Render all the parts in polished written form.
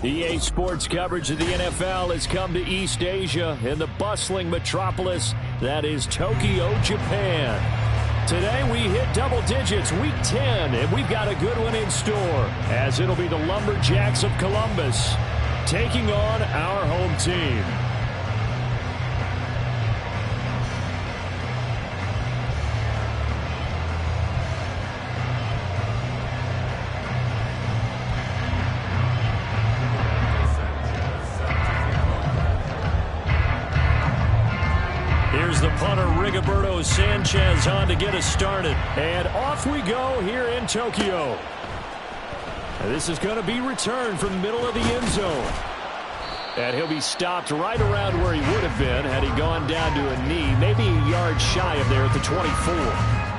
EA Sports coverage of the NFL has come to East Asia in the bustling metropolis that is Tokyo, Japan. Today we hit double digits, week 10, and we've got a good one in store, as it'll be the Lumberjacks of Columbus taking on our home team. The punter, Rigoberto Sanchez, on to get us started. And off we go here in Tokyo. This is going to be returned from the middle of the end zone. And he'll be stopped right around where he would have been had he gone down to a knee, maybe a yard shy of there at the 24.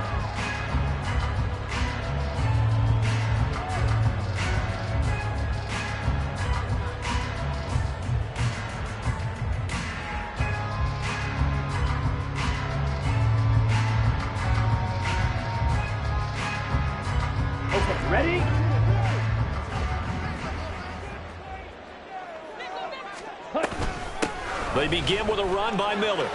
Ready? They begin with a run by Miller. And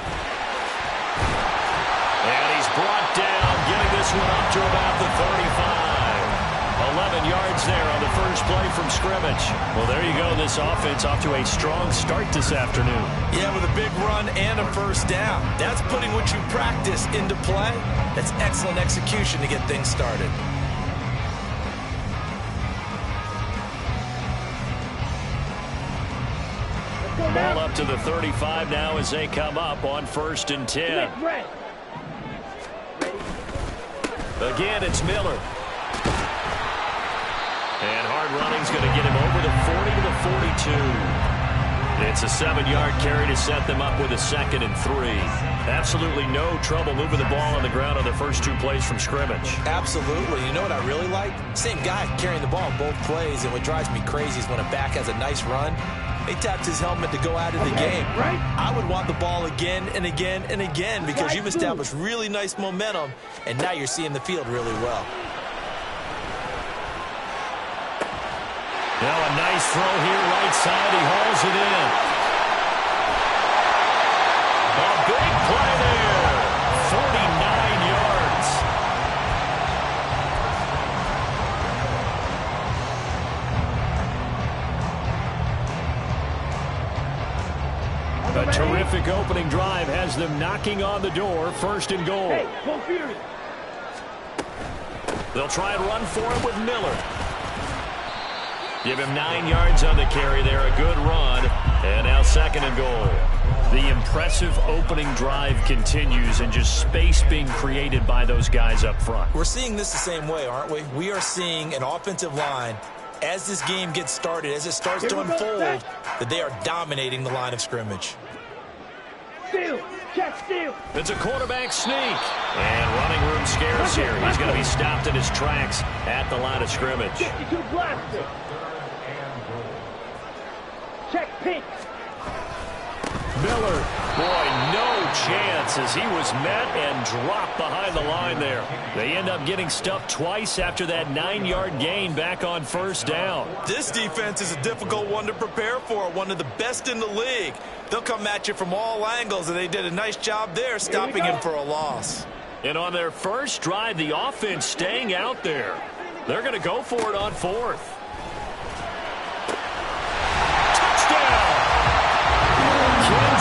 he's brought down, getting this one up to about the 35. 11 yards there on the first play from scrimmage. Well, there you go. This offense off to a strong start this afternoon. Yeah, with a big run and a first down. That's putting what you practice into play. That's excellent execution to get things started. Ball up to the 35 now as they come up on 1st and 10. Again, it's Miller. And hard running's going to get him over the 40 to the 42. It's a 7-yard carry to set them up with a 2nd and 3. Absolutely no trouble moving the ball on the ground on the first 2 plays from scrimmage. Absolutely. You know what I really like? Same guy carrying the ball both plays, and what drives me crazy is when a back has a nice run, he tapped his helmet to go out of the game. Right. I would want the ball again and again and again because you've established really nice momentum, and now you're seeing the field really well. Now a nice throw here, right side. He hauls it in. A big play there. 49 yards. A terrific opening drive has them knocking on the door. 1st and goal. Hey, go Fury. They'll try and run for it with Miller. Give him 9 yards on the carry there. A good run. And now 2nd and goal. The impressive opening drive continues, and just space being created by those guys up front. We're seeing this the same way, aren't we? We are seeing an offensive line, as this game gets started, as it starts to unfold, that they are dominating the line of scrimmage. Steal. Check steal. It's a quarterback sneak. And running room scarce here. He's going to be stopped in his tracks at the line of scrimmage. 52 blaster. Check pink. Miller, boy, no chance as he was met and dropped behind the line there. They end up getting stuffed twice after that 9-yard gain back on 1st down. This defense is a difficult one to prepare for, one of the best in the league. They'll come at you from all angles, and they did a nice job there stopping him for a loss. And on their first drive, the offense staying out there. They're going to go for it on 4th.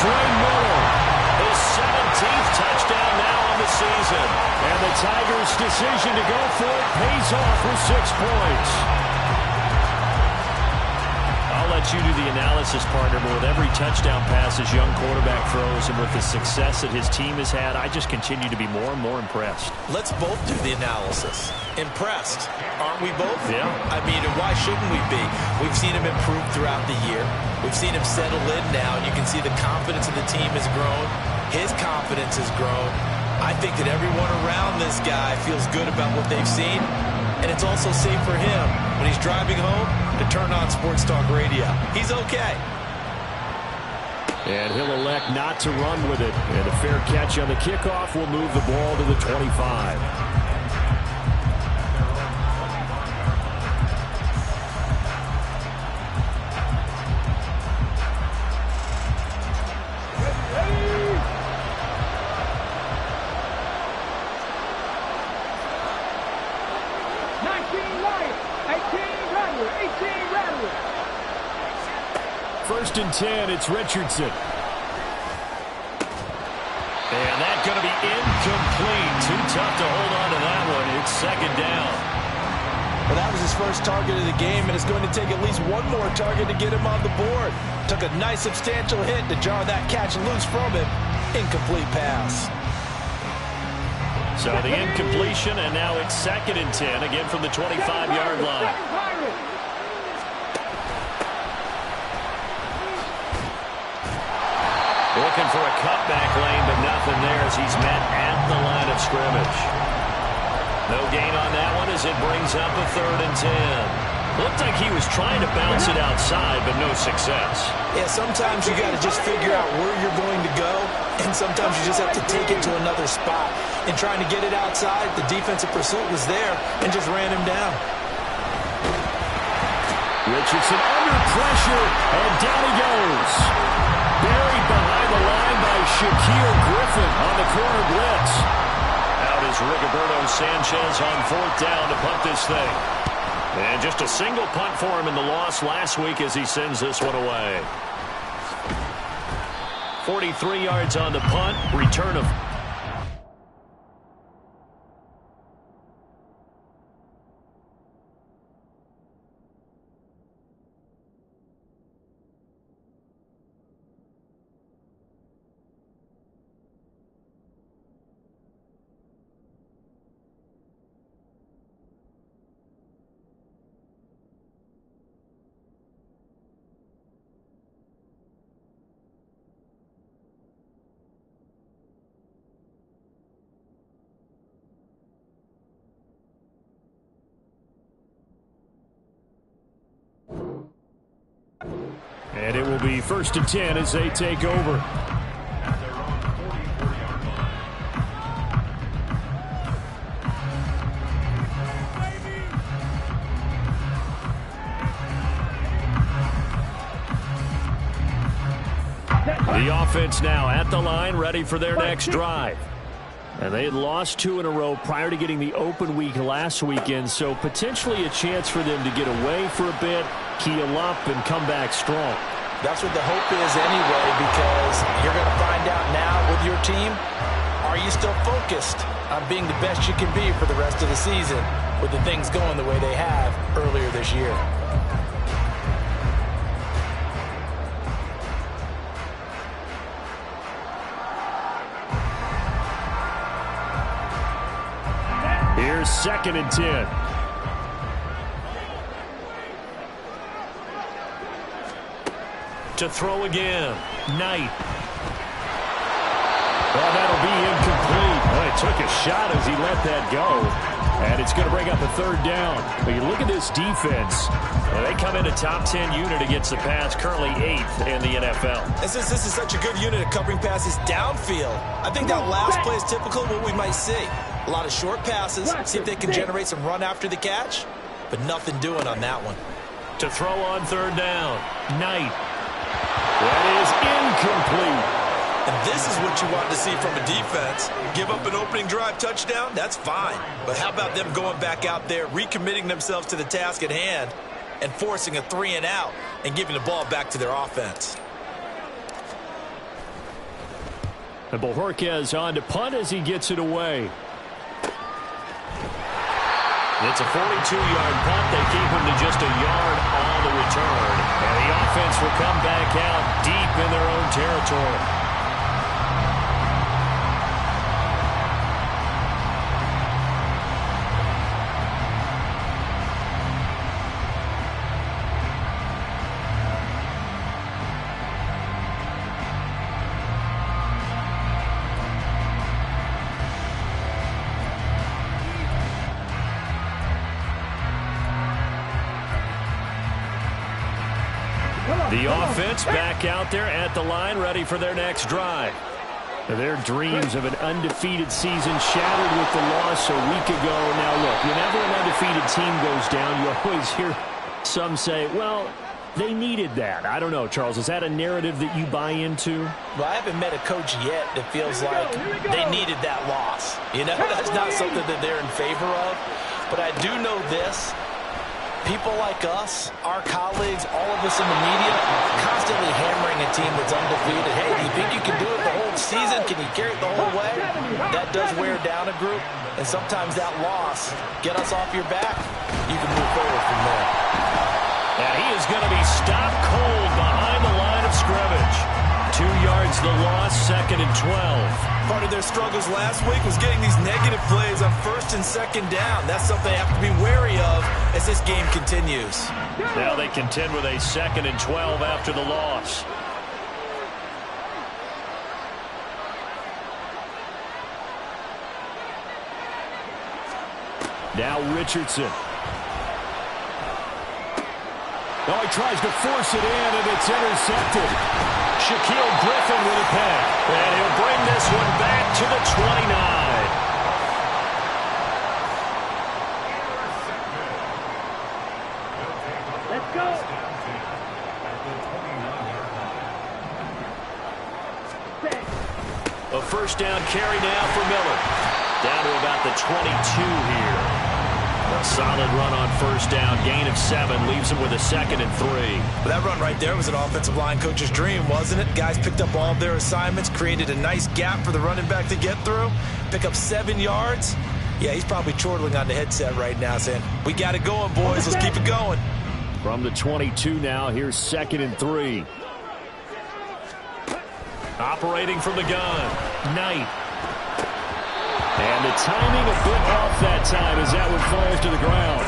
Miller, his 17th touchdown now on the season. And the Tigers' decision to go for it pays off with 6 points. I'll let you do the analysis, partner, but with every touchdown pass his young quarterback throws and with the success that his team has had, I just continue to be more and more impressed. Let's both do the analysis. Impressed, aren't we both? Yeah. I mean, and why shouldn't we be? We've seen him improve throughout the year. We've seen him settle in now, and you can see the confidence of the team has grown. His confidence has grown. I think that everyone around this guy feels good about what they've seen, and it's also safe for him when he's driving home to turn on Sports Talk Radio. He's okay. And he'll elect not to run with it. And a fair catch on the kickoff will move the ball to the 25. 1st and 10, it's Richardson. And that's going to be incomplete. Too tough to hold on to that one. It's 2nd down. Well, that was his first target of the game, and it's going to take at least one more target to get him on the board. Took a nice substantial hit to jar that catch loose from him. Incomplete pass. So the incompletion, and now it's 2nd and 10, again from the 25-yard line. Looking for a cutback lane, but nothing there as he's met at the line of scrimmage. No gain on that one as it brings up a 3rd and 10. Looked like he was trying to bounce it outside, but no success. Yeah, sometimes you got to just figure out where you're going to go, and sometimes you just have to take it to another spot. In trying to get it outside, the defensive pursuit was there and just ran him down. Richardson under pressure, and down he goes. Buried behind the line by Shaquille Griffin on the corner blitz. Out is Rigoberto Sanchez on 4th down to punt this thing. And just a single punt for him in the loss last week as he sends this one away. 43 yards on the punt, return of... And it will be 1st and 10 as they take over. The offense now at the line, ready for their next drive. And they had lost 2 in a row prior to getting the open week last weekend, so potentially a chance for them to get away for a bit, keel up, and come back strong. That's what the hope is anyway, because you're going to find out now with your team, are you still focused on being the best you can be for the rest of the season with the things going the way they have earlier this year? Here's 2nd and 10. To throw again. Knight. Well, that'll be incomplete. Well, it took a shot as he let that go. And it's going to bring up a 3rd down. But you look at this defense. Well, they come in a top 10 unit against the pass, currently 8th in the NFL. And since this is such a good unit of covering passes downfield, I think that last play is typical of what we might see. A lot of short passes, see if they can generate some run after the catch, but nothing doing on that one. To throw on 3rd down. Knight. That is incomplete. And this is what you want to see from a defense. Give up an opening drive touchdown, that's fine. But how about them going back out there, recommitting themselves to the task at hand, and forcing a 3-and-out and giving the ball back to their offense. And Bojorquez on to punt as he gets it away. It's a 42-yard punt. They keep him to just a yard on the return. And the offense will come back out deep in their own territory. The offense back out there at the line, ready for their next drive. Their dreams of an undefeated season shattered with the loss a week ago. Now, look, whenever an undefeated team goes down, you always hear some say, well, they needed that. I don't know, Charles. Is that a narrative that you buy into? Well, I haven't met a coach yet that feels like they needed that loss. You know, that's not something that they're in favor of. But I do know this. People like us, our colleagues, all of us in the media, constantly a team that's undefeated. Hey, do you think you can do it the whole season? Can you carry it the whole way? That does wear down a group, and sometimes that loss, get us off your back, you can move forward from there. And he is going to be stopped cold behind the line of scrimmage. 2 yards the loss, 2nd and 12. Part of their struggles last week was getting these negative plays on 1st and 2nd down. That's something they have to be wary of as this game continues. Now they contend with a 2nd and 12 after the loss. Now Richardson. Oh, he tries to force it in, and it's intercepted. Shaquille Griffin with a pick. And he'll bring this one back to the 29. Let's go. A first down carry now for Miller. Down to about the 22 here. A solid run on first down. Gain of 7 leaves him with a 2nd and 3. Well, that run right there was an offensive line coach's dream, wasn't it? Guys picked up all of their assignments, created a nice gap for the running back to get through, pick up 7 yards. Yeah, he's probably chortling on the headset right now saying, we got it going, boys. Let's keep it going. From the 22 now, here's 2nd and 3. Operating from the gun, Knight. And the timing a bit off that time as that one falls to the ground.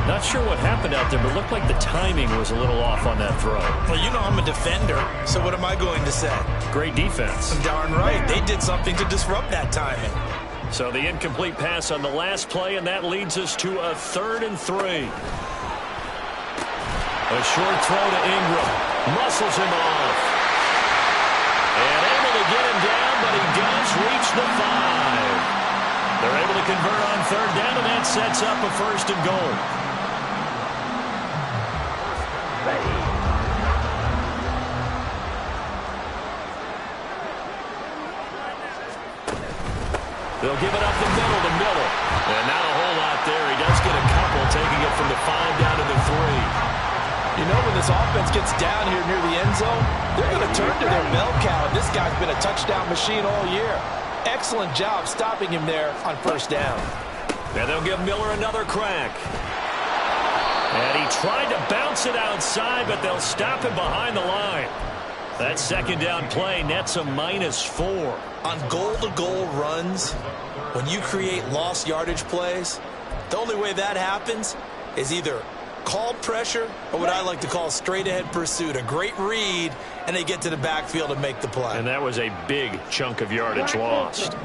Not sure what happened out there, but it looked like the timing was a little off on that throw. Well, you know I'm a defender, so what am I going to say? Great defense. Darn right. They did something to disrupt that timing. So the incomplete pass on the last play, and that leads us to a 3rd and 3. A short throw to Ingram. Muscles him off. And able to get him down, but he does reach the 5. They're able to convert on 3rd down, and that sets up a 1st and goal. They'll give it up the middle to Miller. And not a whole lot there. He does get a couple, taking it from the 5 down to the 3. You know, when this offense gets down here near the end zone, they're going to turn to their bell cow. This guy's been a touchdown machine all year. Excellent job stopping him there on 1st down. And they'll give Miller another crack. And he tried to bounce it outside, but they'll stop him behind the line. That 2nd down play nets a -4. On goal-to-goal runs, when you create lost yardage plays, the only way that happens is either called pressure or what I like to call straight-ahead pursuit. A great read, and they get to the backfield and make the play. And that was a big chunk of yardage lost.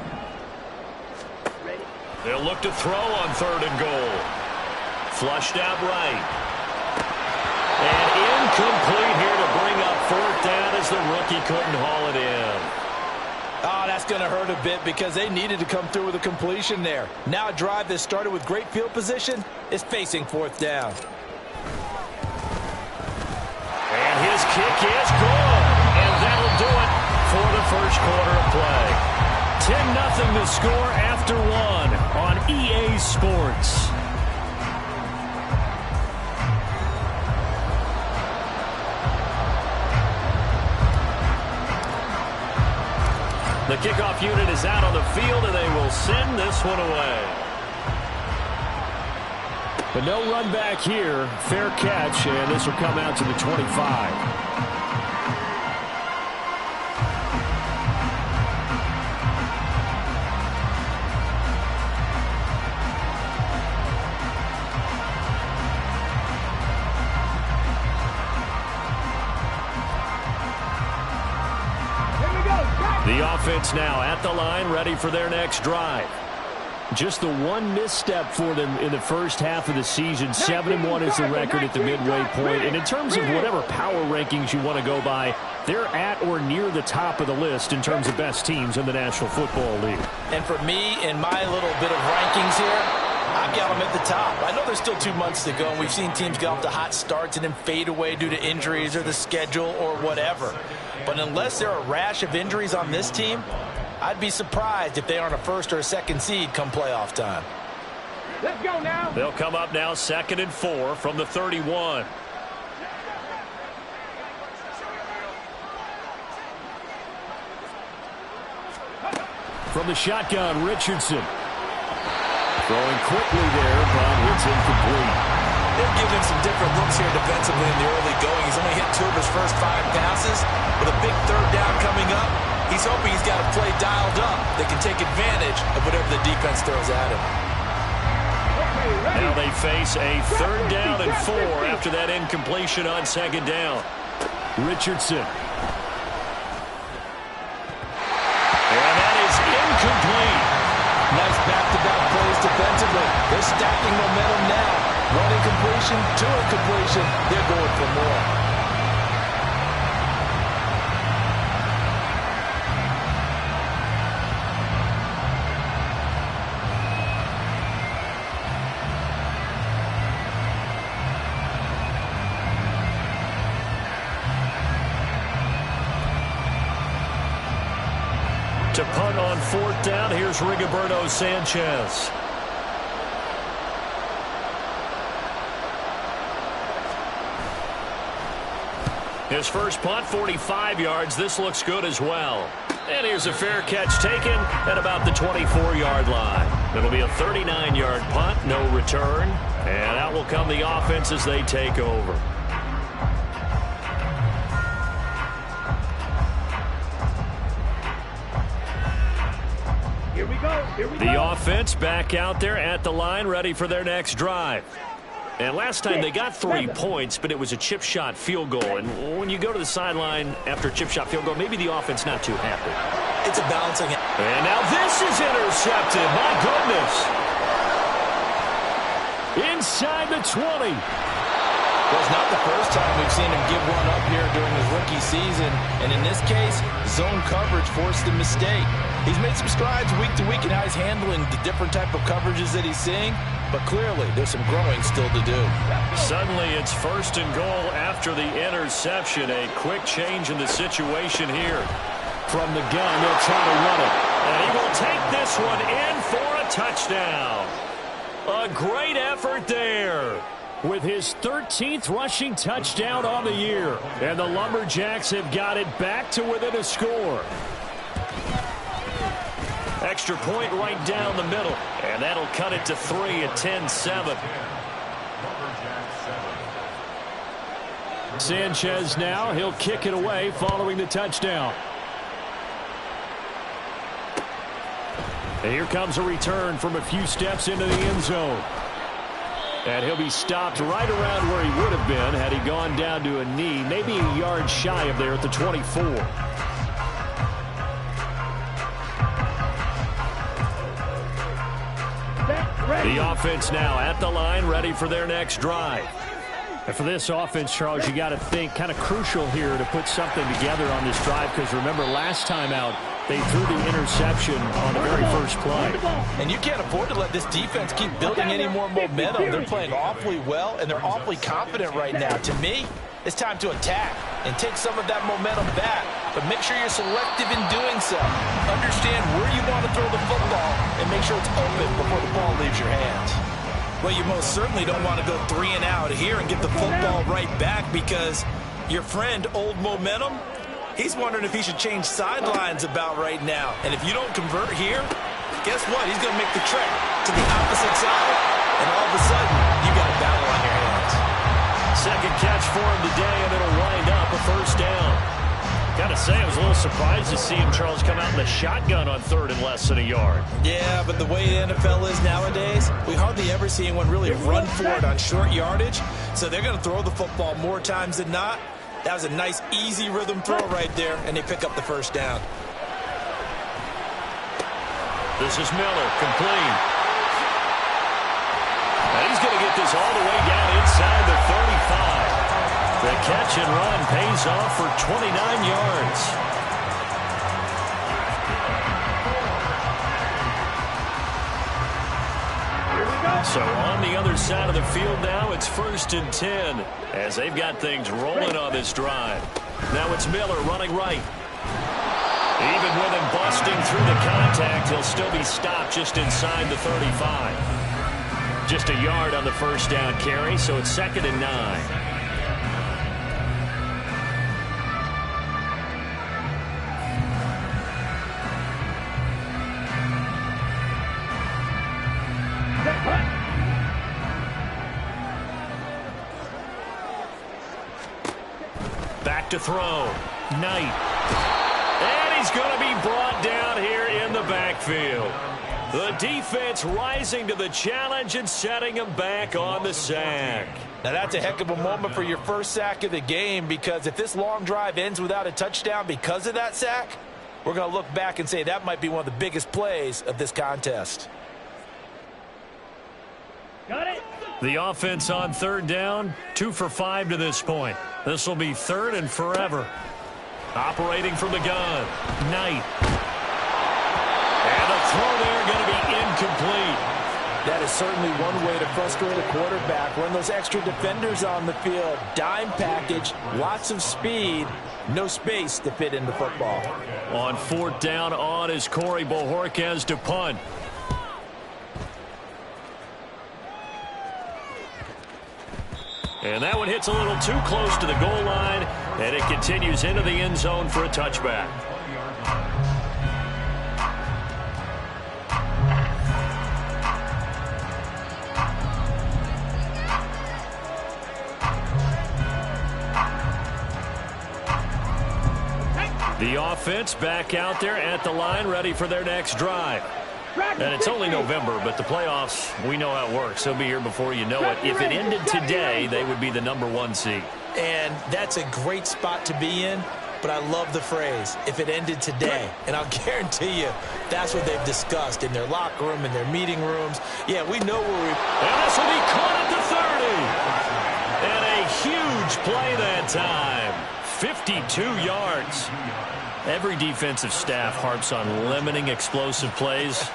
They'll look to throw on 3rd and goal. Flushed out right. And incomplete here to bring up 4th down as the rookie couldn't haul it in. Oh, that's going to hurt a bit because they needed to come through with a completion there. Now a drive that started with great field position is facing 4th down. And his kick is good. And that'll do it for the 1st quarter of play. 10-0 the score after 1 on EA Sports. The kickoff unit is out on the field, and they will send this one away. But no run back here. Fair catch, and this will come out to the 25. The offense now at the line, ready for their next drive. Just the one misstep for them in the first half of the season. 7-1 is the record at the midway point. And in terms of whatever power rankings you want to go by, they're at or near the top of the list in terms of best teams in the National Football League. And for me, in my little bit of rankings here, I've got them at the top. I know there's still 2 months to go, and we've seen teams get off to hot starts and then fade away due to injuries or the schedule or whatever. But unless there are a rash of injuries on this team, I'd be surprised if they aren't a 1st or a 2nd seed come playoff time. Let's go now. They'll come up now 2nd and 4 from the 31. From the shotgun, Richardson. Throwing quickly there, but it's incomplete. They're giving him some different looks here defensively in the early going. He's only hit 2 of his first 5 passes. With a big 3rd down coming up, he's hoping he's got a play dialed up that can take advantage of whatever the defense throws at him. Now they face a 3rd down and 4 after that incompletion on 2nd down. Richardson. And that is incomplete. Nice back-to-back plays defensively. They're stacking momentum now. 1 incompletion, 2 incompletion. They're going for more. To punt on 4th down, here's Rigoberto Sanchez. His first punt, 45 yards. This looks good as well. And here's a fair catch taken at about the 24-yard line. It'll be a 39-yard punt, no return. And out will come the offense as they take over. The offense back out there at the line, ready for their next drive. And last time they got 3 points, but it was a chip shot field goal. And when you go to the sideline after a chip shot field goal, maybe the offense not too happy. It's a balancing. And now this is intercepted. My goodness. Inside the 20. Well, it's not the first time we've seen him give one up here during his rookie season. And in this case, zone coverage forced the mistake. He's made some strides week to week in how he's handling the different type of coverages that he's seeing. But clearly, there's some growing still to do. Suddenly, it's 1st and goal after the interception. A quick change in the situation here. From the gun, they'll try to run it. And he will take this one in for a touchdown. A great effort there. With his 13th rushing touchdown on the year. And the Lumberjacks have got it back to within a score. Extra point right down the middle. And that'll cut it to 3 at 10-7. Sanchez now. He'll kick it away following the touchdown. And here comes a return from a few steps into the end zone. And he'll be stopped right around where he would have been had he gone down to a knee, maybe a yard shy of there at the 24. The offense now at the line, ready for their next drive. And for this offense, Charles, you got to think kind of crucial here to put something together on this drive, because remember last time out, they threw the interception on the very first play. And you can't afford to let this defense keep building any more momentum. They're playing awfully well, and they're awfully confident right now. To me, it's time to attack and take some of that momentum back. But make sure you're selective in doing so. Understand where you want to throw the football and make sure it's open before the ball leaves your hands. Well, you most certainly don't want to go 3 and out here and get the football right back, because your friend, Old Momentum, he's wondering if he should change sidelines about right now. And if you don't convert here, guess what? He's going to make the trek to the opposite side, and all of a sudden, you got a battle on your hands. Second catch for him today, and it'll wind up a 1st down. Gotta say, I was a little surprised to see him, Charles, come out in the shotgun on 3rd and less than a yard. Yeah, but the way the NFL is nowadays, we hardly ever see anyone really run for it on short yardage. So they're going to throw the football more times than not. That was a nice, easy rhythm throw right there, and they pick up the 1st down. This is Miller, complete. And he's going to get this all the way down inside the 35. The catch and run pays off for 29 yards. So on the other side of the field now, it's 1st and 10 as they've got things rolling on this drive. Now it's Miller running right. Even with him busting through the contact, he'll still be stopped just inside the 35. Just a yard on the 1st down carry, so it's 2nd and 9. Back to throw. Knight. And he's going to be brought down here in the backfield. The defense rising to the challenge and setting him back on the sack. Now that's a heck of a moment for your first sack of the game, because if this long drive ends without a touchdown because of that sack, we're going to look back and say that might be one of the biggest plays of this contest. Got it. The offense on third down, 2 for 5 to this point. This will be third and forever. Operating from the gun, Knight. And a throw there going to be incomplete. That is certainly one way to frustrate a quarterback. Run those extra defenders on the field. Dime package, lots of speed, no space to fit into football. On fourth down on is Corey Bojorquez to punt. And that one hits a little too close to the goal line, and it continues into the end zone for a touchback. The offense back out there at the line, ready for their next drive. And it's only November, but the playoffs, we know how it works. They'll be here before you know it. If it ended today, they would be the #1 seed. And that's a great spot to be in, but I love the phrase, if it ended today. And I'll guarantee you, that's what they've discussed in their locker room, in their meeting rooms. Yeah, we know where we... And this will be caught at the 30. And a huge play that time. 52 yards. Every defensive staff harps on limiting explosive plays.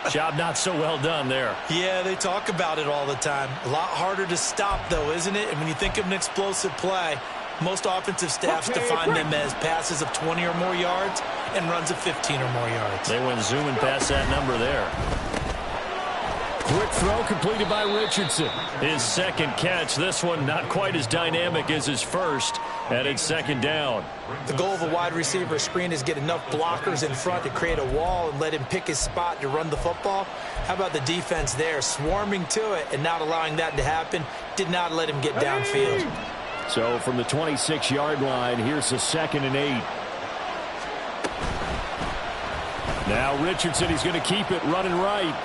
Job not so well done there. Yeah, they talk about it all the time. A lot harder to stop, though, isn't it? And when you think of an explosive play, most offensive staffs define them as passes of 20 or more yards and runs of 15 or more yards. They went zooming past that number there. Quick throw completed by Richardson. His second catch. This one not quite as dynamic as his first. And it's second down. The goal of a wide receiver screen is get enough blockers in front to create a wall and let him pick his spot to run the football. How about the defense there, swarming to it and not allowing that to happen? Did not let him get downfield. So from the 26-yard line, here's the 2nd and 8. Now Richardson, he's going to keep it running right.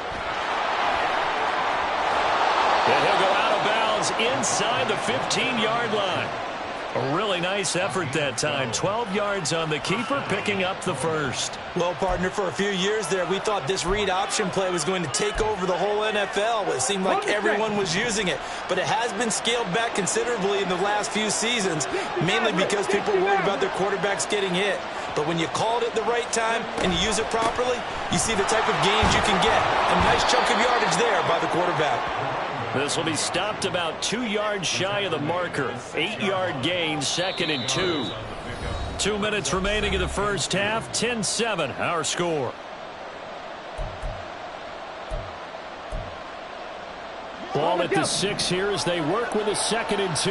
And he'll go out of bounds inside the 15-yard line. A really nice effort that time. 12 yards on the keeper, picking up the first. Well, partner, for a few years there, we thought this read option play was going to take over the whole NFL. It seemed like everyone was using it. But it has been scaled back considerably in the last few seasons, mainly because people are worried about their quarterbacks getting hit. But when you call it at the right time and you use it properly, you see the type of gains you can get. A nice chunk of yardage there by the quarterback. This will be stopped about 2 yards shy of the marker. 8-yard gain, 2nd and 2. 2 minutes remaining in the first half. 10-7, our score. Ball at the 6 here as they work with a 2nd and 2.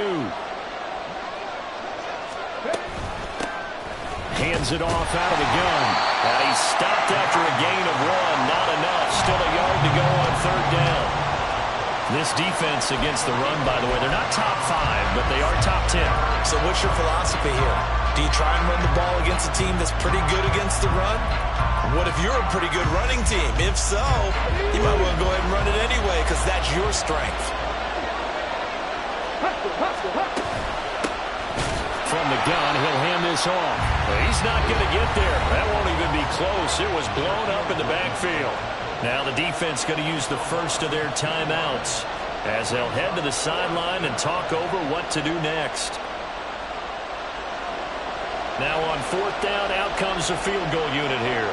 Hands it off out of the gun. And he's stopped after a gain of 1. Not enough. Still a yard to go on third down. This defense against the run, by the way, they're not top 5, but they are top 10. So what's your philosophy here? Do you try and run the ball against a team that's pretty good against the run? What if you're a pretty good running team? If so, you might want to go ahead and run it anyway because that's your strength. From the gun, he'll hand this off. He's not going to get there. That won't even be close. It was blown up in the backfield. Now the defense going to use the first of their timeouts as they'll head to the sideline and talk over what to do next. Now on fourth down, out comes the field goal unit here.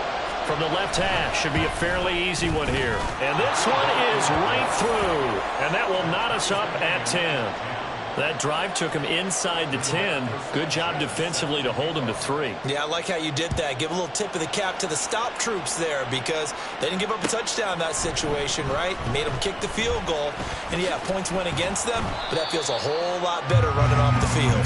From the left hash, should be a fairly easy one here. And this one is right through. And that will knot us up at 10. That drive took him inside the 10. Good job defensively to hold him to 3. Yeah, I like how you did that. Give a little tip of the cap to the stop troops there because they didn't give up a touchdown in that situation, right? Made them kick the field goal. And, yeah, points went against them, but that feels a whole lot better running off the field.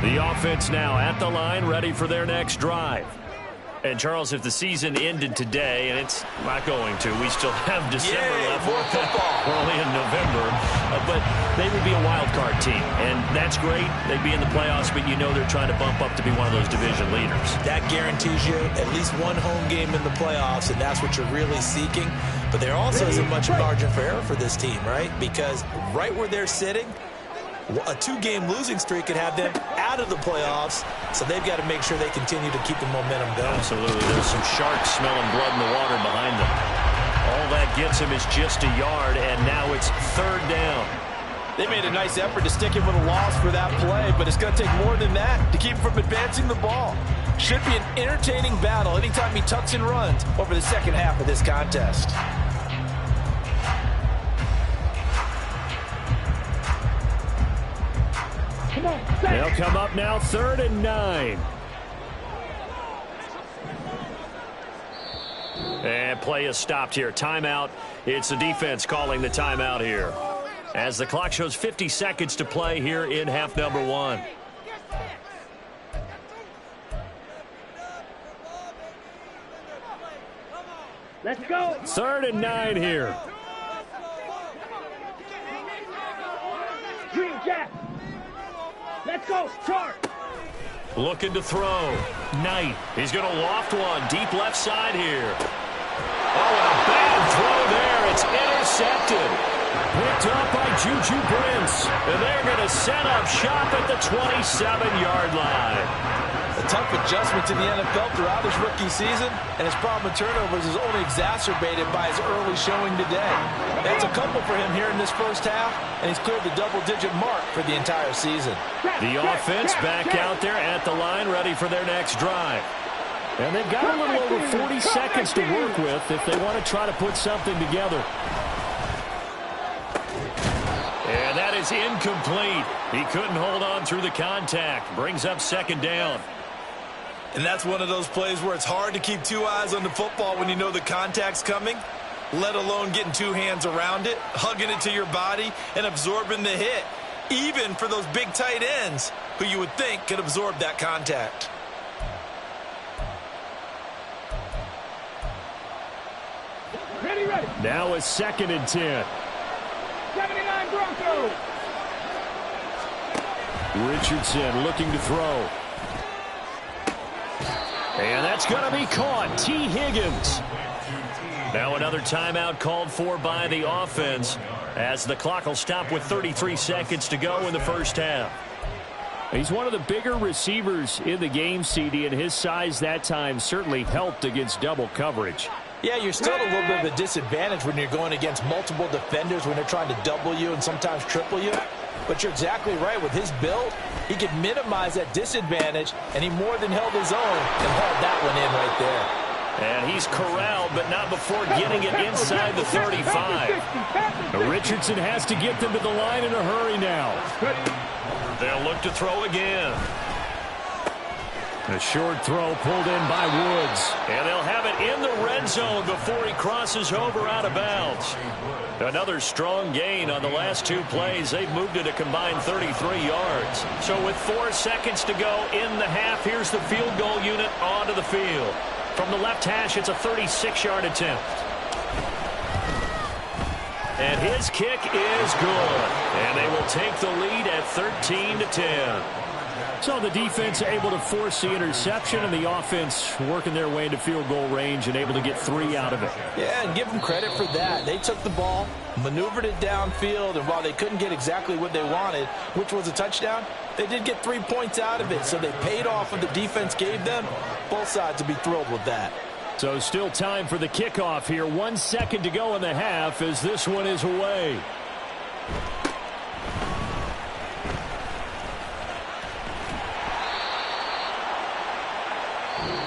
The offense now at the line, ready for their next drive. And, Charles, if the season ended today, and it's not going to, we still have December left. More football. We're only in November. But they would be a wild card team, and that's great. They'd be in the playoffs, but you know they're trying to bump up to be one of those division leaders. That guarantees you at least one home game in the playoffs, and that's what you're really seeking. But there also isn't much margin for error for this team, right? Because right where they're sitting, a 2-game losing streak could have them out of the playoffs, so they've got to make sure they continue to keep the momentum going. Absolutely. There's some sharks smelling blood in the water behind them. All that gets him is just a yard, and now it's 3rd down. They made a nice effort to stick him with a loss for that play, but it's going to take more than that to keep him from advancing the ball. Should be an entertaining battle anytime he tucks and runs over the second half of this contest. They'll come up now 3rd and 9. And play is stopped here. Timeout. It's the defense calling the timeout here, as the clock shows 50 seconds to play here in half number 1. Let's go. 3rd and 9 here. Green Jack. Let's go. Charge. Looking to throw. Knight. He's going to loft one. Deep left side here. Oh, and a bad throw there. It's intercepted. Picked up by Juju Brents. And they're going to set up shop at the 27-yard line. A tough adjustment to the NFL throughout his rookie season, and his problem with turnovers is only exacerbated by his early showing today. That's a couple for him here in this first half, and he's cleared the double-digit mark for the entire season. The offense back out there at the line, ready for their next drive. And they've got a little over 40 seconds to work with if they want to try to put something together. And that is incomplete. He couldn't hold on through the contact. Brings up 2nd down. And that's one of those plays where it's hard to keep 2 eyes on the football when you know the contact's coming, let alone getting 2 hands around it, hugging it to your body, and absorbing the hit, even for those big tight ends who you would think could absorb that contact. Ready, ready. Now it's 2nd and 10. 79 Broncos. Richardson looking to throw. And that's going to be caught. T. Higgins. Now another timeout called for by the offense, as the clock will stop with 33 seconds to go in the first half. He's one of the bigger receivers in the game, CD, and his size that time certainly helped against double coverage. Yeah, you're still at a little bit of a disadvantage when you're going against multiple defenders when they're trying to double you and sometimes triple you. But you're exactly right. With his build, he could minimize that disadvantage, and he more than held his own and hauled that one in right there. And he's corralled, but not before getting it inside the 35. Richardson has to get them to the line in a hurry now. They'll look to throw again. A short throw pulled in by Woods. And they'll have it in the red zone before he crosses over out of bounds. Another strong gain on the last 2 plays. They've moved it a combined 33 yards. So with 4 seconds to go in the half, here's the field goal unit onto the field. From the left hash, it's a 36-yard attempt. And his kick is good. And they will take the lead at 13-10. So the defense able to force the interception, and the offense working their way into field goal range and able to get 3 out of it. Yeah, and give them credit for that. They took the ball, maneuvered it downfield, and while they couldn't get exactly what they wanted, which was a touchdown, they did get 3 points out of it, so they paid off what the defense gave them. Both sides will be thrilled with that. So still time for the kickoff here. 1 second to go in the half as this one is away.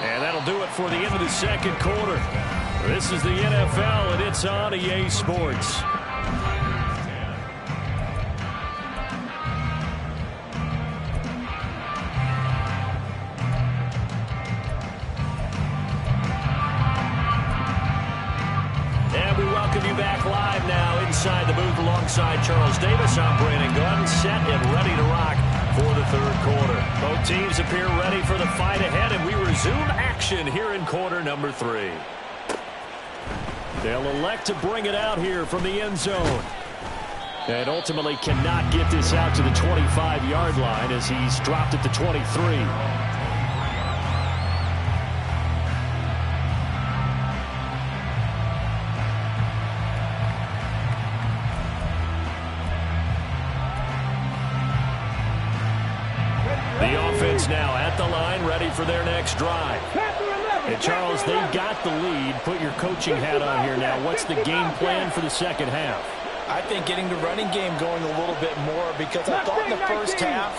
And that'll do it for the end of the second quarter. This is the NFL, and it's on EA Sports. And we welcome you back live now inside the booth alongside Charles Davis. I'm Brandon Gunn, set and ready to rock for the third quarter. Both teams appear ready for the fight ahead, and we resume action here in quarter number 3. They'll elect to bring it out here from the end zone. And ultimately cannot get this out to the 25-yard line as he's dropped at the 23. The offense now at the line, ready for their next drive. And Charles, they've got the lead. Put your coaching hat on here now. What's the game plan for the second half? I think getting the running game going a little bit more, because I thought in the first half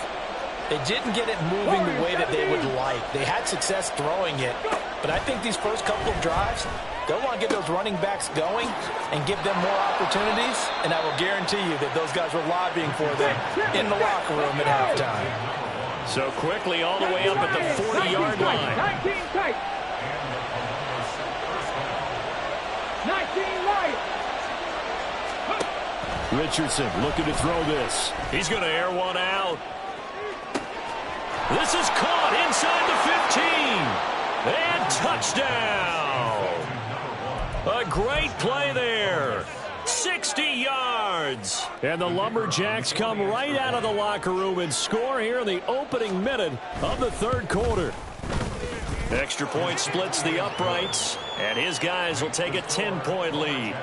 they didn't get it moving the way that they would like. They had success throwing it, but I think these first couple of drives, they'll want to get those running backs going and give them more opportunities, and I will guarantee you that those guys were lobbying for them in the locker room at halftime. So quickly all the way up at the 40-yard line. 19 tight. 19 right. Richardson looking to throw this. He's going to air one out. This is caught inside the 15. And touchdown. A great play there. 60 yards. And the Lumberjacks come right out of the locker room and score here in the opening minute of the third quarter. Extra point splits the uprights, and his guys will take a 10-point lead.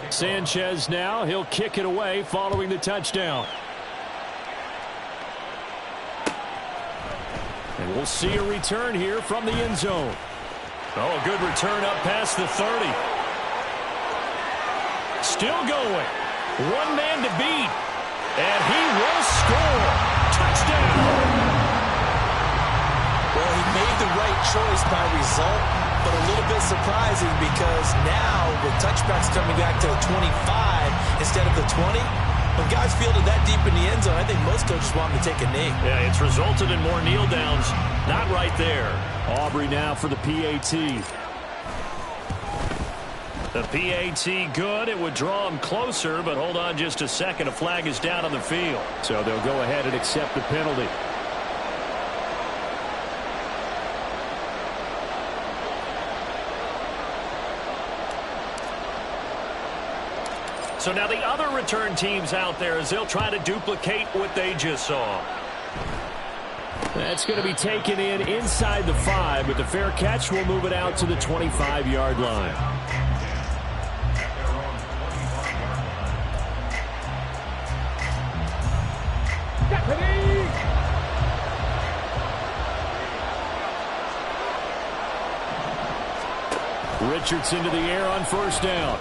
Sanchez now, he'll kick it away following the touchdown. And we'll see a return here from the end zone. Oh, a good return up past the 30. Still going. One man to beat. And he will score. Touchdown. Well, he made the right choice by result, but a little bit surprising because now with touchbacks coming back to the 25 instead of the 20, when guys fielded that deep in the end zone, I think most coaches want them to take a knee. Yeah, it's resulted in more kneel downs. Not right there. Aubrey now for the PAT. The PAT good. It would draw him closer, but hold on just a second. A flag is down on the field. So they'll go ahead and accept the penalty. So now the other return teams out there as they'll try to duplicate what they just saw. That's going to be taken in inside the 5, but the fair catch will move it out to the 25-yard line. Richardson to the air on first down.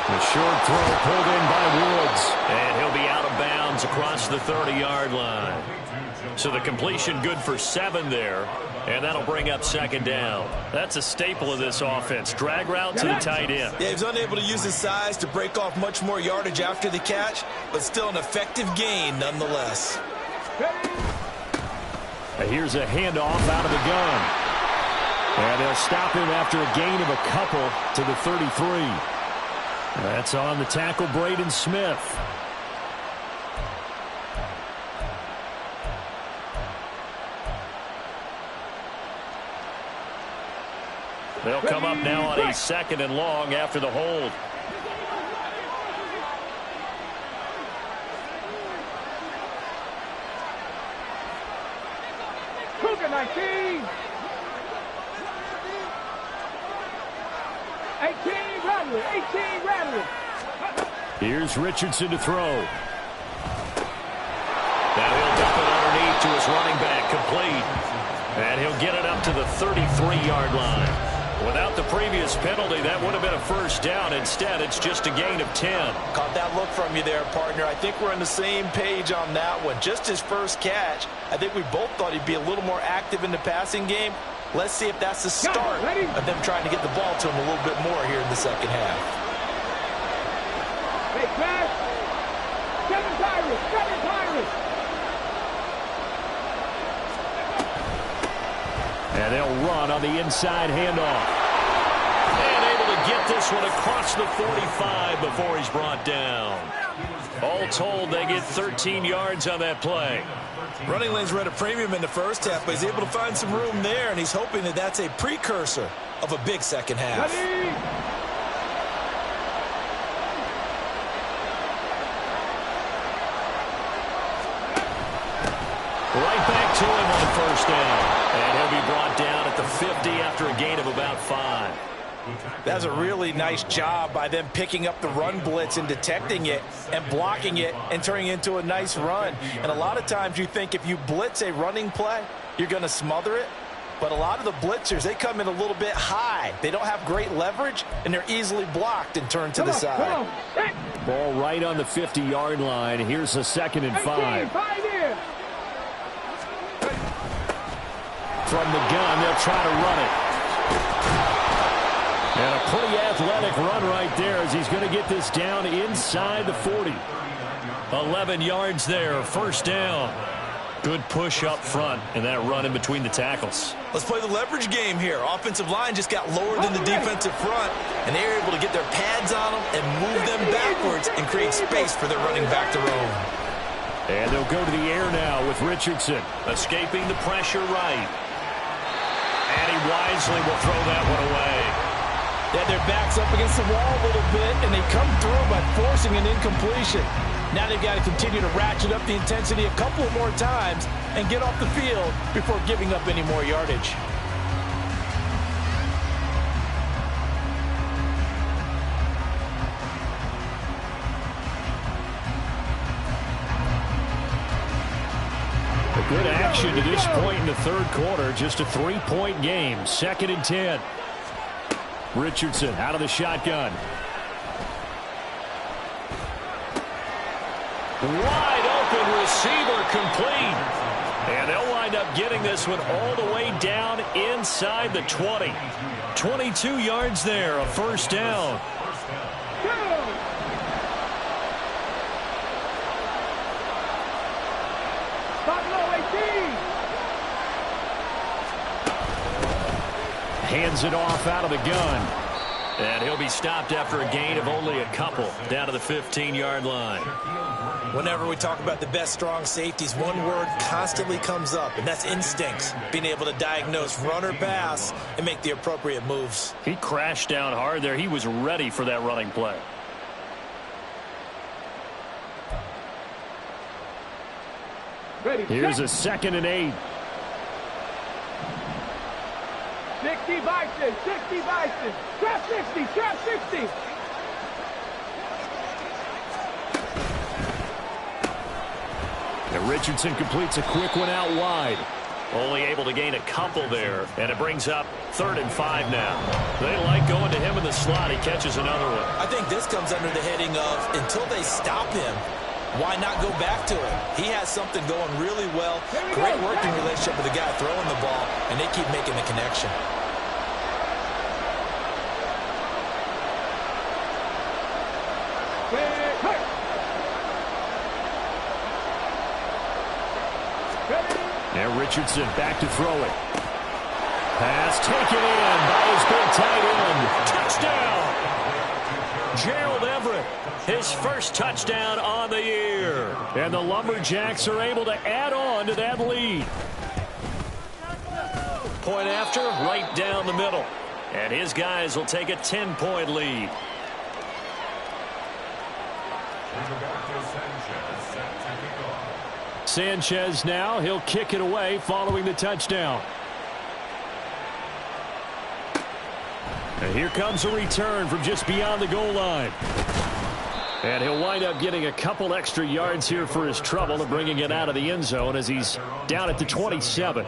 A short throw pulled in by Woods. And he'll be out of bounds across the 30-yard line. So the completion good for 7 there. And that'll bring up second down. That's a staple of this offense. Drag route to the tight end. Yeah, he was unable to use his size to break off much more yardage after the catch, but still an effective gain nonetheless. Here's a handoff out of the gun. And they'll stop him after a gain of a couple to the 33. That's on the tackle, Braden Smith. They'll come up now on a second and long after the hold. Cougar 19. 18 Rattler. 18 Rattler. Here's Richardson to throw. Now he'll dump it underneath to his running back, complete. And he'll get it up to the 33-yard line. Without the previous penalty, that would have been a first down. Instead, it's just a gain of 10. Caught that look from you there, partner. I think we're on the same page on that one. Just his first catch, I think we both thought he'd be a little more active in the passing game. Let's see if that's the start of them trying to get the ball to him a little bit more here in the second half. Hey, And they'll run on the inside handoff. And able to get this one across the 45 before he's brought down. All told, they get 13 yards on that play. Running lanes were at a premium in the first half, but he's able to find some room there, and he's hoping that that's a precursor of a big second half. Right back to him on first down. And he'll be brought down at the 50 after a gain of about 5. That's a really nice job by them picking up the run blitz and detecting it and blocking it and turning it into a nice run. And a lot of times you think if you blitz a running play, you're going to smother it. But a lot of the blitzers, they come in a little bit high. They don't have great leverage, and they're easily blocked and turned to the side. Ball right on the 50-yard line. Here's a 2nd and 5. From the gun, they'll try to run it. And a pretty athletic run right there as he's going to get this down inside the 40. 11 yards there, first down. Good push up front, and that run in between the tackles. Let's play the leverage game here. Offensive line just got lower than the defensive front, and they were able to get their pads on them and move them backwards and create space for their running back to roam. And they'll go to the air now with Richardson, escaping the pressure right. And he wisely will throw that one away. They had their backs up against the wall a little bit, and they come through by forcing an incompletion. Now they've got to continue to ratchet up the intensity a couple of more times and get off the field before giving up any more yardage. A good action to this point in the third quarter. Just a 3-point game. 2nd and 10. Richardson out of the shotgun. Wide open receiver complete. And they'll wind up getting this one all the way down inside the 20. 22 yards there, a first down. Hands it off out of the gun. And he'll be stopped after a gain of only a couple down to the 15-yard line. Whenever we talk about the best strong safeties, one word constantly comes up, and that's instincts. Being able to diagnose run or pass and make the appropriate moves. He crashed down hard there. He was ready for that running play. Here's a 2nd and 8. 60 Bison, 60 Bison. Trap 60, trap 60. And Richardson completes a quick one out wide. Only able to gain a couple there, and it brings up 3rd and 5 now. They like going to him in the slot. He catches another one. I think this comes under the heading of until they stop him, why not go back to him? He has something going really well. Great working relationship with the guy throwing the ball, and they keep making the connection. And Richardson back to throw it. Pass taken in by his big tight end. Touchdown! Gerald Everett, his first touchdown on the year. And the Lumberjacks are able to add on to that lead. Point after, right down the middle. And his guys will take a 10-point lead. Sanchez now, he'll kick it away following the touchdown. And here comes a return from just beyond the goal line. And he'll wind up getting a couple extra yards here for his trouble and bringing it out of the end zone as he's down at the 27.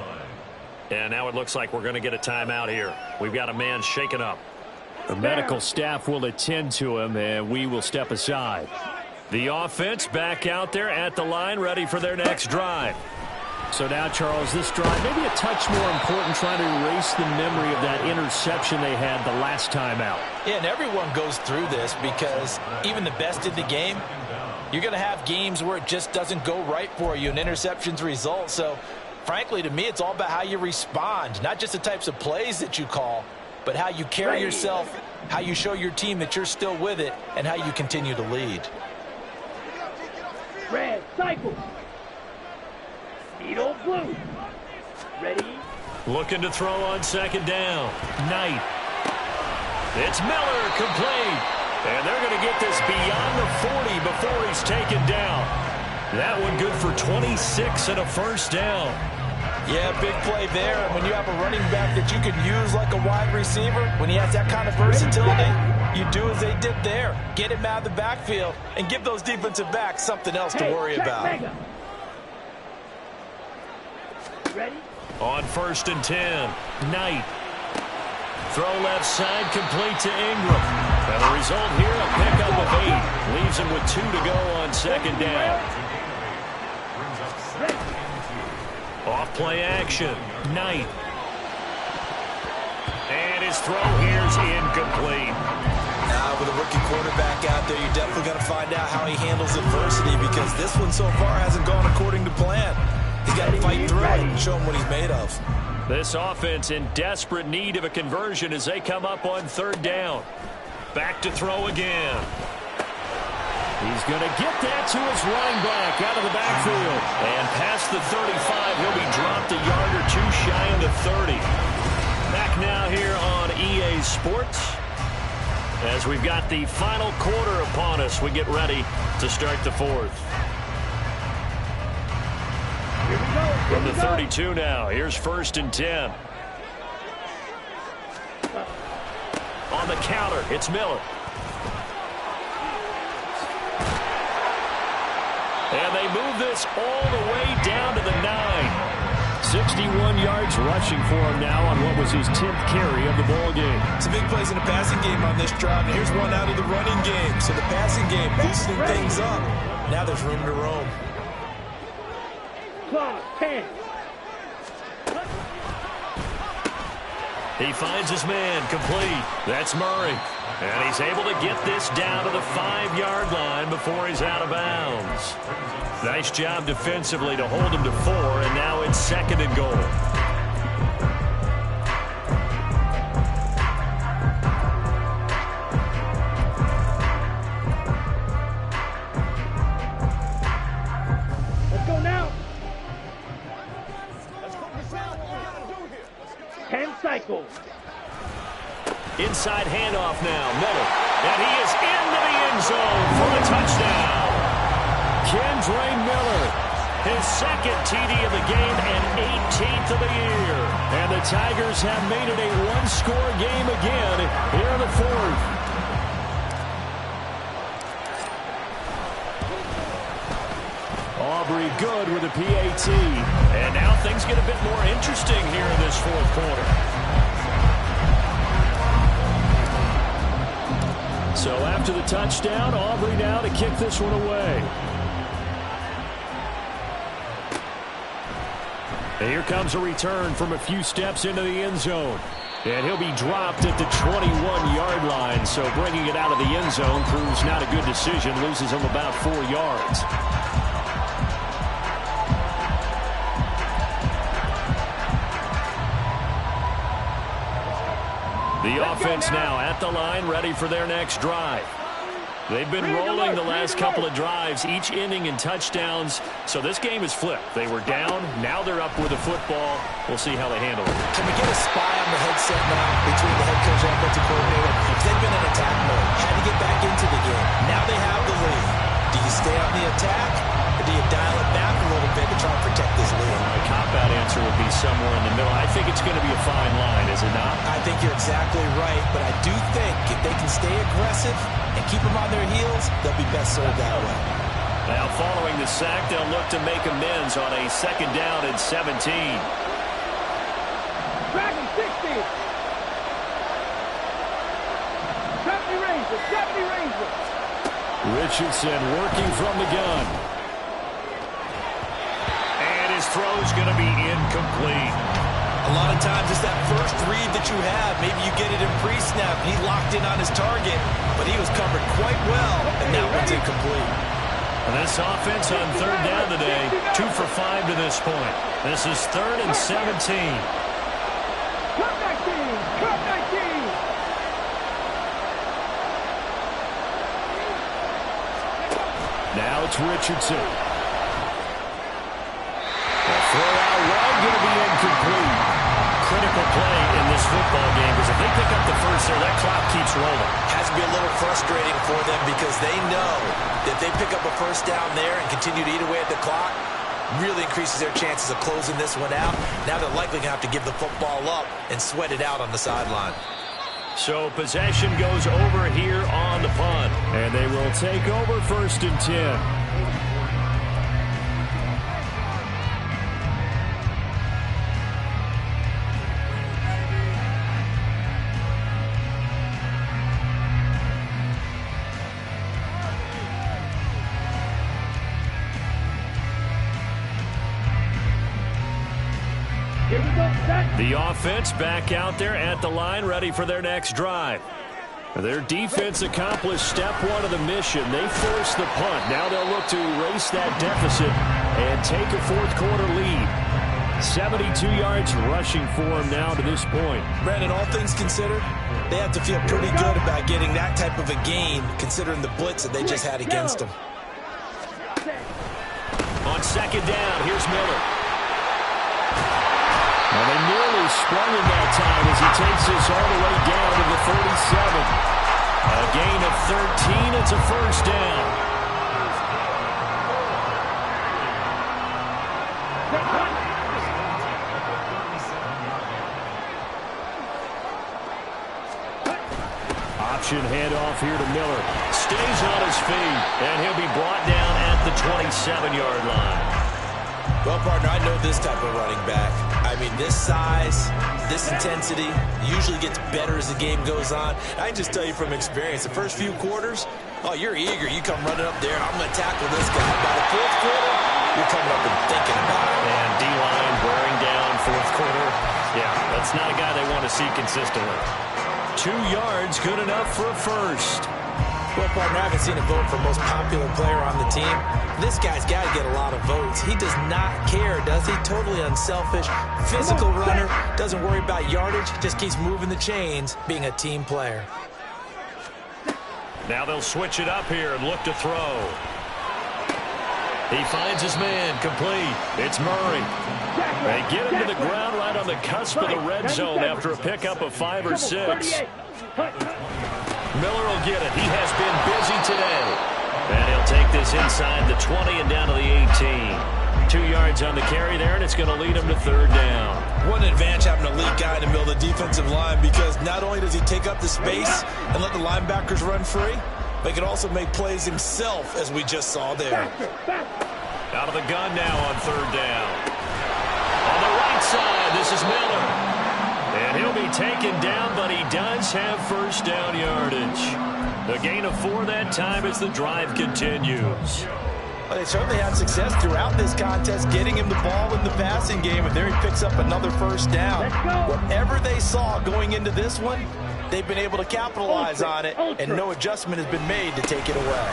And now it looks like we're going to get a timeout here. We've got a man shaken up. The medical staff will attend to him, and we will step aside. The offense back out there at the line, ready for their next drive. So now, Charles, this drive maybe a touch more important, trying to erase the memory of that interception they had the last time out. Yeah, and everyone goes through this because even the best in the game, You're going to have games where it just doesn't go right for you and interceptions result. So, frankly, to me, it's all about how you respond, not just the types of plays that you call, but how you carry yourself, how you show your team that you're still with it, and how you continue to lead. Red, cycle. Needle blue. Ready? Looking to throw on second down. Knight. It's Miller, complete. And they're going to get this beyond the 40 before he's taken down. That one good for 26 and a first down. Yeah, big play there. And when you have a running back that you can use like a wide receiver, when he has that kind of versatility, you do as they did there. Get him out of the backfield and give those defensive backs something else to worry about. Ready? On 1st and 10, Knight. Throw left side, complete to Ingram. And the result here, a pickup of 8. Leaves him with 2 to go on second down. Off play action, Knight. And his throw here's incomplete. Now, with a rookie quarterback out there, you're definitely going to find out how he handles adversity, because this one so far hasn't gone according to plan. He's got to fight through it and show him what he's made of. This offense in desperate need of a conversion as they come up on 3rd down. Back to throw again. He's going to get that to his running back out of the backfield. And past the 35, he'll be dropped a yard or 2 shy of the 30. Back now here on EA Sports. As we've got the final quarter upon us, we get ready to start the 4th. From the 32 now, here's 1st and 10. On the counter, it's Miller. And they move this all the way down to the 9. 61 yards rushing for him now on what was his 10th carry of the ball game. Some big plays in the passing game on this drive. And here's one out of the running game. So the passing game loosening things up. Now there's room to roam. Clock, 10. He finds his man, complete. That's Murray. And he's able to get this down to the 5-yard line before he's out of bounds. Nice job defensively to hold him to 4, and now it's 2nd and goal. Let's go now. Let's focus out what we got to do here. 10 cycles. Inside handoff now, Miller. And he is into the end zone for a touchdown. Kendre Miller, his 2nd TD of the game and 18th of the year. And the Tigers have made it a 1-score game again here in the 4th. Aubrey good with a PAT. And now things get a bit more interesting here in this 4th quarter. So after the touchdown, Aubrey now to kick this one away. And here comes a return from a few steps into the end zone. And he'll be dropped at the 21-yard line. So bringing it out of the end zone proves not a good decision. Loses him about 4 yards. The offense now at the line, ready for their next drive. They've been rolling the last couple of drives, each inning in touchdowns. So this game is flipped. They were down, now they're up with the football. We'll see how they handle it. Can we get a spy on the headset now between the head coach and offensive coordinator? They've been in attack mode, had to get back into the game. Now they have the lead. Do you stay on the attack, or do you dial it back a little bit to try and protect this lead? A cop-out answer would be somewhere in the middle. I think it's going to be a fine line, is it not? I think you're exactly right, but I do think if they can stay aggressive and keep them on their heels, they'll be best served that way. Now, following the sack, they'll look to make amends on a 2nd down and 17. Dragon 60. 70 Ranger, 70 Ranger. Richardson working from the gun. And his throw's going to be incomplete. A lot of times it's that first read that you have. Maybe you get it in pre-snap. He locked in on his target, but he was covered quite well, and that one's incomplete. This offense on third down today, 2 for 5 to this point. This is 3rd and 17. Cut 19! Cut 19! Now it's Richardson. The throw out wide, going to be incomplete. Critical play in this football game, because if they pick up the first there, that clock keeps rolling. Has to be a little frustrating for them because they know that if they pick up a first down there and continue to eat away at the clock, really increases their chances of closing this one out. Now they're likely going to have to give the football up and sweat it out on the sideline. So possession goes over here on the punt, and they will take over 1st and 10. The offense back out there at the line, ready for their next drive. Their defense accomplished step 1 of the mission. They forced the punt. Now they'll look to erase that deficit and take a 4th quarter lead. 72 yards rushing for them now to this point. Brandon, all things considered, they have to feel pretty good about getting that type of a gain, considering the blitz that they just had against them. On 2nd down, here's Miller. Well, they nearly sprung him that time as he takes this all the way down to the 37. A gain of 13. It's a 1st down. Option handoff here to Miller. Stays on his feet, and he'll be brought down at the 27-yard line. Well, partner, I know this type of running back. I mean, this size, this intensity usually gets better as the game goes on. I can just tell you from experience, the first few quarters, oh, you're eager. You come running up there, and I'm going to tackle this guy. By the 4th quarter, you're coming up and thinking about it. And D-line wearing down 4th quarter. Yeah, that's not a guy they want to see consistently. 2 yards, good enough for a 1st. Well, partner, I haven't seen a vote for most popular player on the team. This guy's got to get a lot of votes. He does not care, does he? Totally unselfish, physical runner, doesn't worry about yardage, just keeps moving the chains, being a team player. Now they'll switch it up here and look to throw. He finds his man, complete. It's Murray. They get him to the ground right on the cusp of the red zone after a pickup of 5 or 6. Miller will get it. He has been busy today. And he'll take this inside the 20 and down to the 18. 2 yards on the carry there, and it's going to lead him to 3rd down. What an advantage having an elite guy in the middle of the defensive line, because not only does he take up the space and let the linebackers run free, but he can also make plays himself, as we just saw there. Out of the gun now on 3rd down. On the right side, this is Miller. And he'll be taken down, but he does have 1st down yardage. The gain of 4 that time as the drive continues. Well, they certainly had success throughout this contest, getting him the ball in the passing game, and there he picks up another 1st down. Whatever they saw going into this one, they've been able to capitalize on it, and no adjustment has been made to take it away.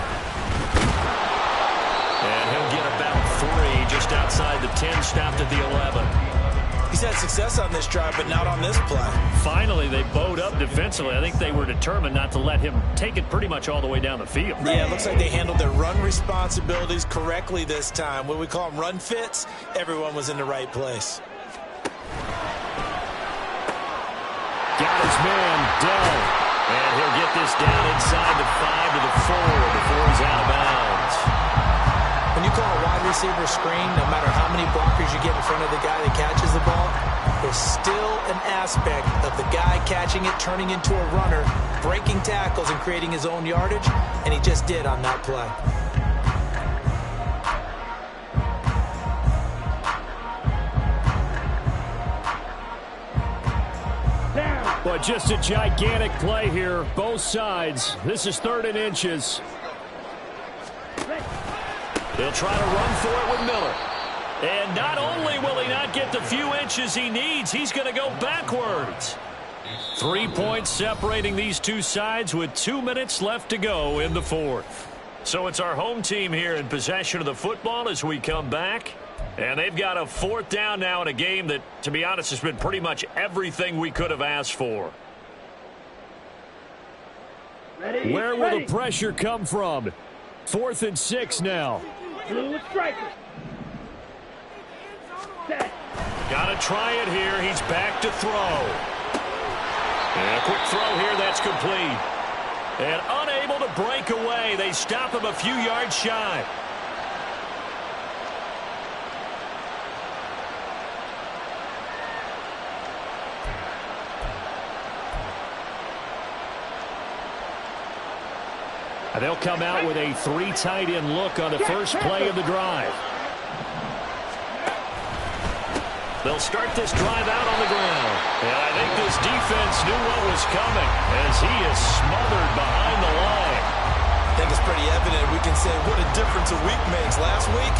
And he'll get about 3 just outside the 10, stopped at the 11. He's had success on this drive, but not on this play. Finally, they bowed up defensively. I think they were determined not to let him take it pretty much all the way down the field. Yeah, it looks like they handled their run responsibilities correctly this time. When we call them run fits, everyone was in the right place. Got his man, Dell. And he'll get this down inside the 5 to the 4 before he's out of bounds. When you call a wide receiver screen, no matter how many blockers you get in front of the guy that catches the ball, there's still an aspect of the guy catching it, turning into a runner, breaking tackles and creating his own yardage, and he just did on that play. But just a gigantic play here, both sides. This is 3rd and inches. They'll try to run for it with Miller. And not only will he not get the few inches he needs, he's going to go backwards. 3 points separating these two sides with 2 minutes left to go in the 4th. So it's our home team here in possession of the football as we come back. And they've got a 4th down now in a game that, to be honest, has been pretty much everything we could have asked for. Ready, Where will the pressure come from? 4th and 6 now. Blue striker. Set. Got to try it here. He's back to throw. And a quick throw here. That's complete. And unable to break away. They stop him a few yards shy. And they'll come out with a 3 tight end look on the first play of the drive. They'll start this drive out on the ground. And I think this defense knew what was coming as he is smothered behind the line. I think it's pretty evident. We can say what a difference a week makes. Last week,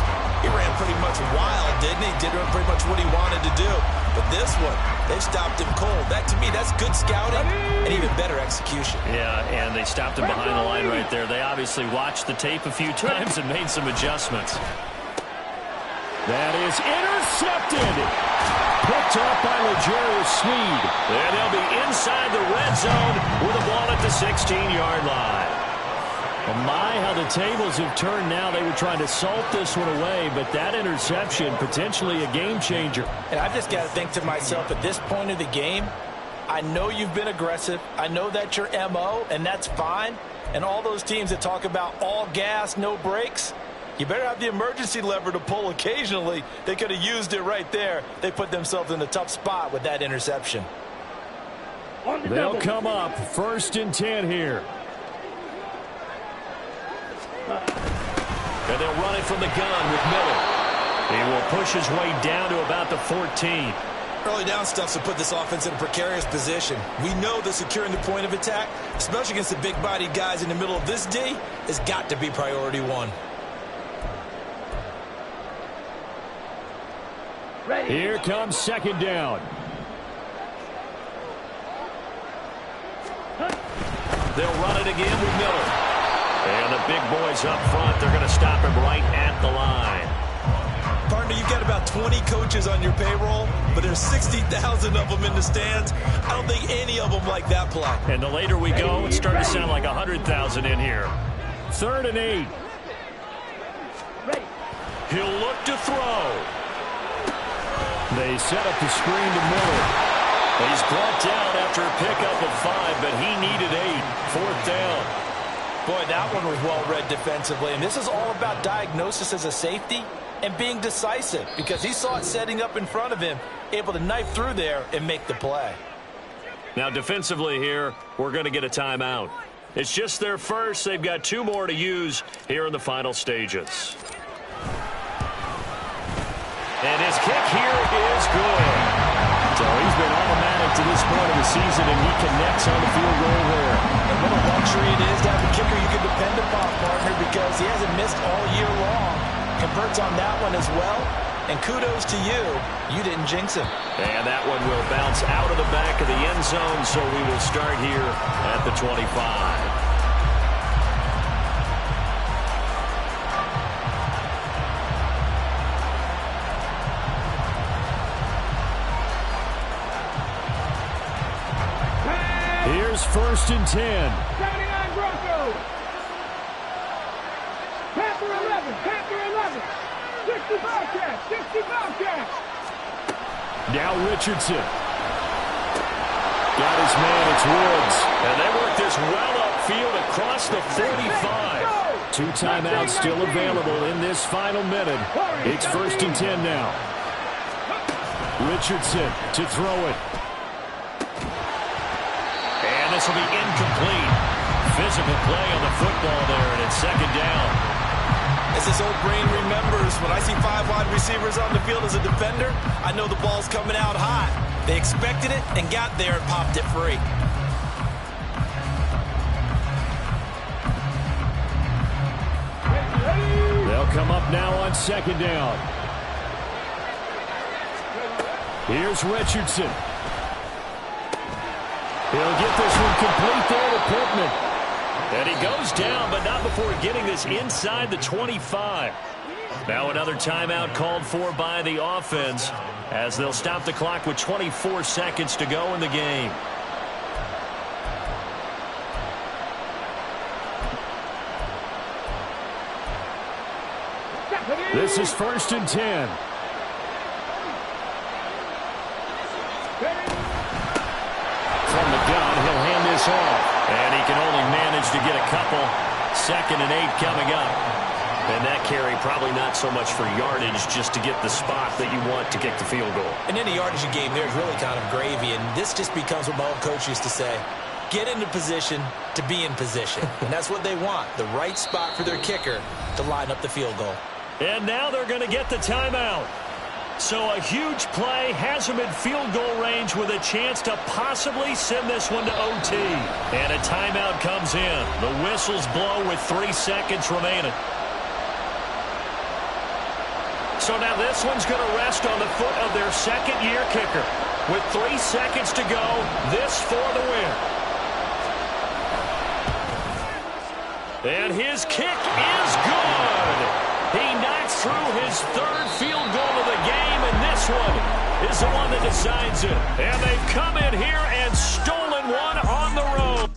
he ran pretty much wild, didn't he? Did pretty much what he wanted to do. But this one, they stopped him cold. That, to me, that's good scouting and even better execution. Yeah, and they stopped him behind the line right there. They obviously watched the tape a few times and made some adjustments. That is intercepted. Picked up by L'Jarius Sneed. And they'll be inside the red zone with a ball at the 16-yard line. Well, my, how the tables have turned now. They were trying to salt this one away, but that interception, potentially a game changer. And I've just got to think to myself, at this point of the game, I know you've been aggressive. I know that's your MO, and that's fine. And all those teams that talk about all gas, no brakes, you better have the emergency lever to pull occasionally. They could have used it right there. They put themselves in a tough spot with that interception. They'll come up 1st and 10 here. And they'll run it from the gun with Miller. He will push his way down to about the 14. Early down stuff to put this offense in a precarious position. We know that securing the point of attack, especially against the big-bodied guys in the middle of this D, has got to be priority 1. Ready. Here comes 2nd down. They'll run it again with Miller. And the big boys up front, they're going to stop him right at the line. Partner, you've got about 20 coaches on your payroll, but there's 60,000 of them in the stands. I don't think any of them like that play. And the later we go, it's starting to sound like 100,000 in here. 3rd and 8. Ready. He'll look to throw. They set up the screen to Miller. He's brought down after a pickup of 5, but he needed 8. 4th down. Boy, that one was well read defensively. And this is all about diagnosis as a safety and being decisive, because he saw it setting up in front of him, able to knife through there and make the play. Now defensively here, we're going to get a timeout. It's just their first. They've got 2 more to use here in the final stages. And his kick here is good. So he's been automatic to this point of the season, and he connects on the field goal there. And what a luxury it is to have a kicker you can depend upon, partner, because he hasn't missed all year long. Converts on that one as well. And kudos to you. You didn't jinx him. And that one will bounce out of the back of the end zone, so we will start here at the 25. Here's 1st and 10. Starting on Broncos. Panther 11. Panther 11. 65 catch. 65 catch. Now Richardson. Got his man, it's Woods. And they work this well upfield across the 45. 2 timeouts still available in this final minute. It's 1st and 10 now. Richardson to throw it. And this will be incomplete. Physical play on the football there, and it's 2nd down. As this old brain remembers, when I see 5 wide receivers on the field as a defender, I know the ball's coming out hot. They expected it and got there and popped it free. They'll come up now on 2nd down. Here's Richardson. He'll get this one complete there to Pittman. And he goes down, but not before getting this inside the 25. Now another timeout called for by the offense as they'll stop the clock with 24 seconds to go in the game. This is 1st and 10. From the gun, he'll hand this off. And he can only manage to get a couple. 2nd and 8 coming up. And that carry probably not so much for yardage, just to get the spot that you want to kick the field goal. And any yardage you game there is really kind of gravy, and this just becomes what my old coach used to say. Get into position to be in position. And that's what they want, the right spot for their kicker to line up the field goal. And now they're going to get the timeout. So a huge play has them in field goal range with a chance to possibly send this one to OT. And a timeout comes in. The whistles blow with 3 seconds remaining. So now this one's going to rest on the foot of their second-year kicker. With 3 seconds to go, this for the win. And his kick is good. He knocks through his 3rd field goal of the game, and this one is the one that decides it. And they've come in here and stolen one on the road.